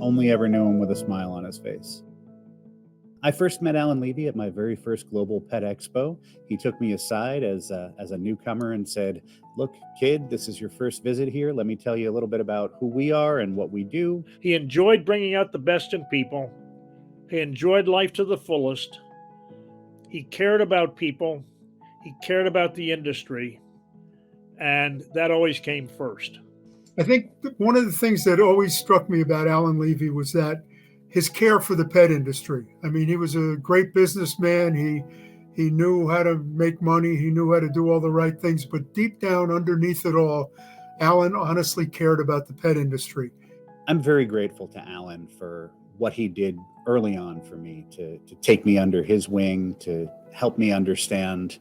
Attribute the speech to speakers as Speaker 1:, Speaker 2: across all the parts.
Speaker 1: Only ever knew him with a smile on his face. I first met Allan Levey at my very first Global Pet Expo. He took me aside as a newcomer and said, "Look, kid, this is your first visit here. Let me tell you a little bit about who we are and what we do."
Speaker 2: He enjoyed bringing out the best in people. He enjoyed life to the fullest. He cared about people. He cared about the industry. And that always came first.
Speaker 3: I think one of the things that always struck me about Allan Levey was that his care for the pet industry. I mean, he was a great businessman. He knew how to make money. He knew how to do all the right things. But deep down underneath it all, Allan honestly cared about the pet industry.
Speaker 1: I'm very grateful to Allan for what he did early on for me, to take me under his wing, to help me understand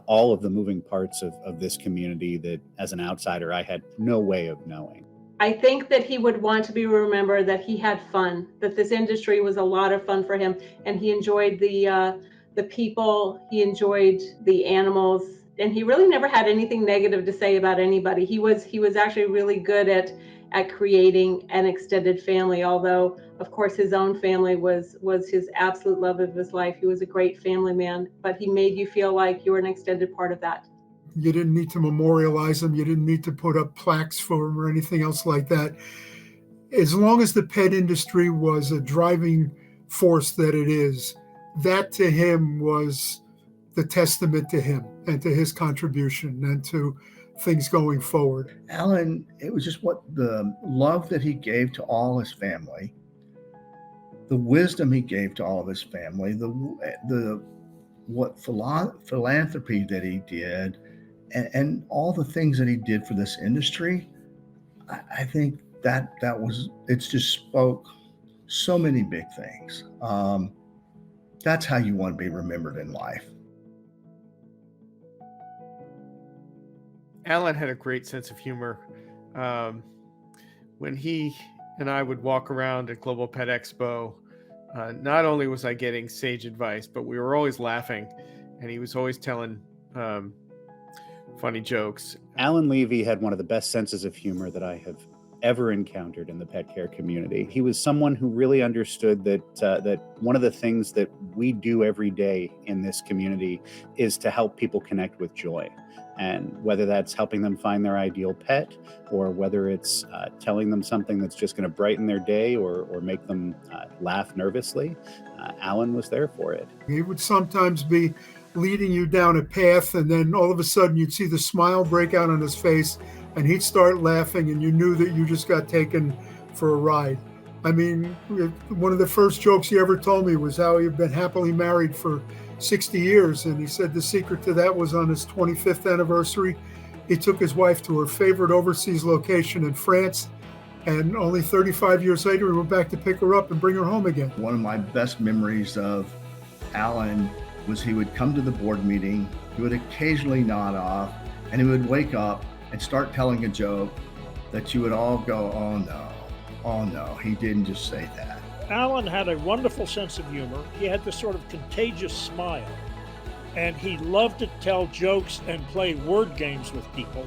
Speaker 1: all of the moving parts of this community that, as an outsider, I had no way of knowing.
Speaker 4: I think that he would want to be remembered that he had fun, that this industry was a lot of fun for him, and he enjoyed the people, he enjoyed the animals, and he really never had anything negative to say about anybody. He was actually really good at creating an extended family, although of course his own family was his absolute love of his life. He was a great family man, but he made you feel like you were an extended part of that.
Speaker 3: You didn't need to memorialize them. You didn't need to put up plaques for them or anything else like that. As long as the pet industry was a driving force that it is, that to him was the testament to him and to his contribution and to things going forward.
Speaker 5: Allan, it was just what the love that he gave to all his family, the wisdom he gave to all of his family, what philanthropy that he did, and all the things that he did for this industry. I think that it's just spoke so many big things. That's how you want to be remembered in life.
Speaker 6: Allan had a great sense of humor. When he and I would walk around at Global Pet Expo, not only was I getting sage advice, but we were always laughing, and he was always telling funny jokes.
Speaker 1: Allan Levey had one of the best senses of humor that I have ever encountered in the pet care community. He was someone who really understood that one of the things that we do every day in this community is to help people connect with joy. And whether that's helping them find their ideal pet, or whether it's telling them something that's just going to brighten their day or make them laugh nervously, Allan was there for it.
Speaker 3: He would sometimes be leading you down a path, and then all of a sudden you'd see the smile break out on his face, and he'd start laughing, and you knew that you just got taken for a ride. I mean, one of the first jokes he ever told me was how he'd been happily married for 60 years. And he said the secret to that was on his 25th anniversary, he took his wife to her favorite overseas location in France. And only 35 years later, he went back to pick her up and bring her home again.
Speaker 5: One of my best memories of Allan was he would come to the board meeting, he would occasionally nod off, and he would wake up and start telling a joke that you would all go, oh no, he didn't just say that.
Speaker 2: Allan had a wonderful sense of humor. He had this sort of contagious smile, and he loved to tell jokes and play word games with people.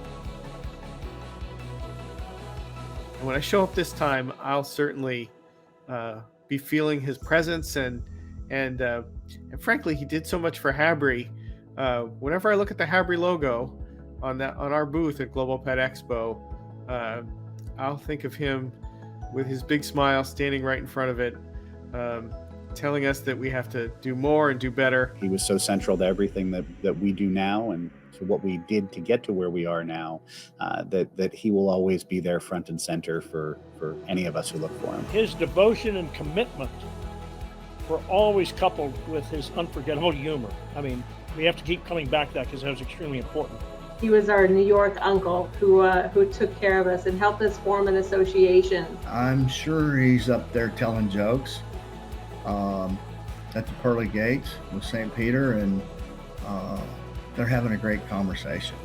Speaker 6: And when I show up this time, I'll certainly be feeling his presence, and frankly, he did so much for Habry. Whenever I look at the Habry logo on our booth at Global Pet Expo, I'll think of him with his big smile standing right in front of it, telling us that we have to do more and do better.
Speaker 1: He was so central to everything that we do now and to what we did to get to where we are now, that he will always be there front and center for any of us who look for him.
Speaker 2: His devotion and commitment were always coupled with his unforgettable humor. I mean, we have to keep coming back to that because that was extremely important.
Speaker 4: He was our New York uncle who took care of us and helped us form an association.
Speaker 5: I'm sure he's up there telling jokes at the pearly gates with St. Peter, and they're having a great conversation.